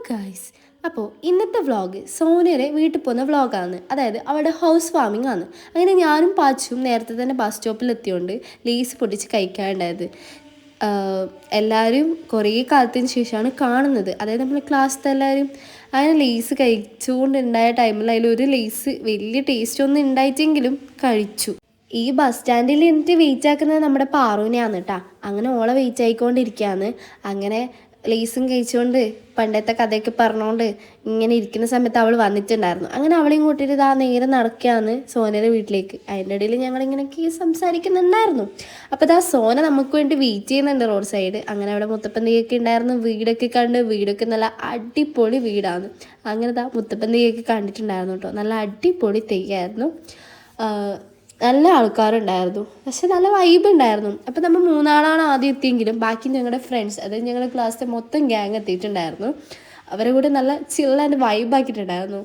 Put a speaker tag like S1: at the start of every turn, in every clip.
S1: Guys, അപ്പോൾ ഇന്നത്തെ vlog സോനയുടെ വീട്ടിൽ പോകുന്ന വ്ളോഗാണ്. അതായത് അവളുടെ ഹൗസ് വാമിംഗ് ആണ്. അങ്ങനെ ഞാനും പാച്ചും നേരത്തെ തന്നെ ബസ് സ്റ്റോപ്പിൽ എത്തിയോണ്ട് ലേസ് പൊട്ടിച്ച് കഴിക്കാനുണ്ടായത്. എല്ലാവരും കുറേ കാലത്തിന് ശേഷമാണ് കാണുന്നത്. അതായത് നമ്മൾ ക്ലാസ്സിലത്തെ എല്ലാവരും അങ്ങനെ ലേസ് കഴിച്ചുകൊണ്ടുണ്ടായ ടൈമിൽ അതിലൊരു ലേസ് വലിയ ടേസ്റ്റ് ഒന്നും ഉണ്ടായിട്ടെങ്കിലും കഴിച്ചു. ഈ ബസ് സ്റ്റാൻഡിൽ എന്നിട്ട് വെയിറ്റ് ആക്കുന്നത് നമ്മുടെ പാറുവിനെയാണ് കേട്ടോ. അങ്ങനെ ഓളെ വെയിറ്റ് ആയിക്കൊണ്ടിരിക്കുകയാണ്. അങ്ങനെ ലേസും കഴിച്ചുകൊണ്ട് പണ്ടത്തെ കഥയൊക്കെ പറഞ്ഞുകൊണ്ട് ഇങ്ങനെ ഇരിക്കുന്ന സമയത്ത് അവൾ വന്നിട്ടുണ്ടായിരുന്നു. അങ്ങനെ അവളെയും കൂട്ടിയിട്ട് ഇതാ നേരെ നടക്കുകയാണ് സോനയുടെ വീട്ടിലേക്ക്. അതിൻ്റെ ഇടയിൽ ഞങ്ങളിങ്ങനെയൊക്കെ സംസാരിക്കുന്നുണ്ടായിരുന്നു. അപ്പോൾ ഇതാ സോന നമുക്ക് വേണ്ടി വെയിറ്റ് ചെയ്യുന്നുണ്ട് റോഡ് സൈഡ്. അങ്ങനെ അവിടെ മുത്തപ്പന്തിയൊക്കെ ഉണ്ടായിരുന്നു. വീടൊക്കെ കണ്ട്, വീടൊക്കെ നല്ല അടിപൊളി വീടാണ്. അങ്ങനെ ഇതാ മുത്തപ്പന്തിയൊക്കെ കണ്ടിട്ടുണ്ടായിരുന്നു കേട്ടോ. നല്ല അടിപൊളി തെയ്യായിരുന്നു. നല്ല ആൾക്കാരുണ്ടായിരുന്നു, പക്ഷെ നല്ല വൈബ് ഉണ്ടായിരുന്നു. അപ്പം നമ്മൾ മൂന്നാളാണ് ആദ്യം എത്തിയെങ്കിലും ബാക്കി ഞങ്ങളുടെ ഫ്രണ്ട്സ്, അതായത് ഞങ്ങളുടെ ക്ലാസ്സിലെ മൊത്തം ഗ്യാങ് എത്തിയിട്ടുണ്ടായിരുന്നു. അവരെ കൂടെ നല്ല ചില്ലാണ്ട് വൈബാക്കിയിട്ടുണ്ടായിരുന്നു.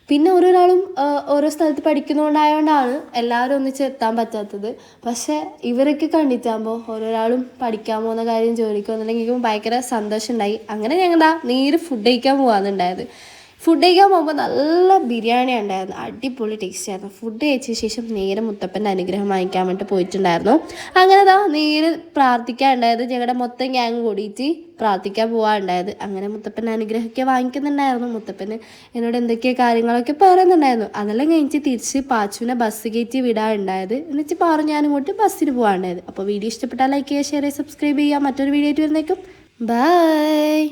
S1: പിന്നെ ഓരോരാളും ഓരോ സ്ഥലത്ത് പഠിക്കുന്നതുകൊണ്ടായതുകൊണ്ടാണ് എല്ലാവരും ഒന്നിച്ച് എത്താൻ പറ്റാത്തത്. പക്ഷേ ഇവരൊക്കെ കണ്ടിട്ടാകുമ്പോൾ ഓരോരാളും പഠിക്കാൻ പോകുന്ന കാര്യം, ജോലിക്ക് പോകുന്നുണ്ടെങ്കിൽ ഭയങ്കര സന്തോഷം ഉണ്ടായി. അങ്ങനെ ഞങ്ങൾ നേരെ ഫുഡ് കഴിക്കാൻ പോകാമെന്നുണ്ടായത്. ഫുഡ് കഴിക്കാൻ പോകുമ്പോൾ നല്ല ബിരിയാണി ഉണ്ടായിരുന്നു, അടിപൊളി ടേസ്റ്റ് ആയിരുന്നു. ഫുഡ് കഴിച്ച ശേഷം നേരെ മുത്തപ്പൻ്റെ അനുഗ്രഹം വാങ്ങിക്കാൻ വേണ്ടി പോയിട്ടുണ്ടായിരുന്നു. അങ്ങനെ നേരെ പ്രാർത്ഥിക്കാനുണ്ടായത്, ഞങ്ങളുടെ മൊത്തം ഗ്യാങ് കൂടിയിട്ട് പ്രാർത്ഥിക്കാൻ പോകാനുണ്ടായത്. അങ്ങനെ മുത്തപ്പൻ്റെ അനുഗ്രഹമൊക്കെ വാങ്ങിക്കുന്നുണ്ടായിരുന്നു. മുത്തപ്പന് എന്നോട് എന്തൊക്കെയോ കാര്യങ്ങളൊക്കെ പറയുന്നുണ്ടായിരുന്നു. അതെല്ലാം കഴിഞ്ഞിട്ട് തിരിച്ച് പാച്ചുവിനെ ബസ് കയറ്റി വിടാനുണ്ടായത്. എന്നിട്ട് പാറു ഞാനും കൂട്ടി ബസ്സിന് പോകാനുണ്ടായത്. അപ്പോൾ വീഡിയോ ഇഷ്ടപ്പെട്ടാൽ ലൈക്ക് ചെയ്യുക, ഷെയർ ചെയ്യുക, സബ്സ്ക്രൈബ് ചെയ്യുക. മറ്റൊരു വീഡിയോ ആയിട്ട് വരുന്നേക്കും. ബൈ.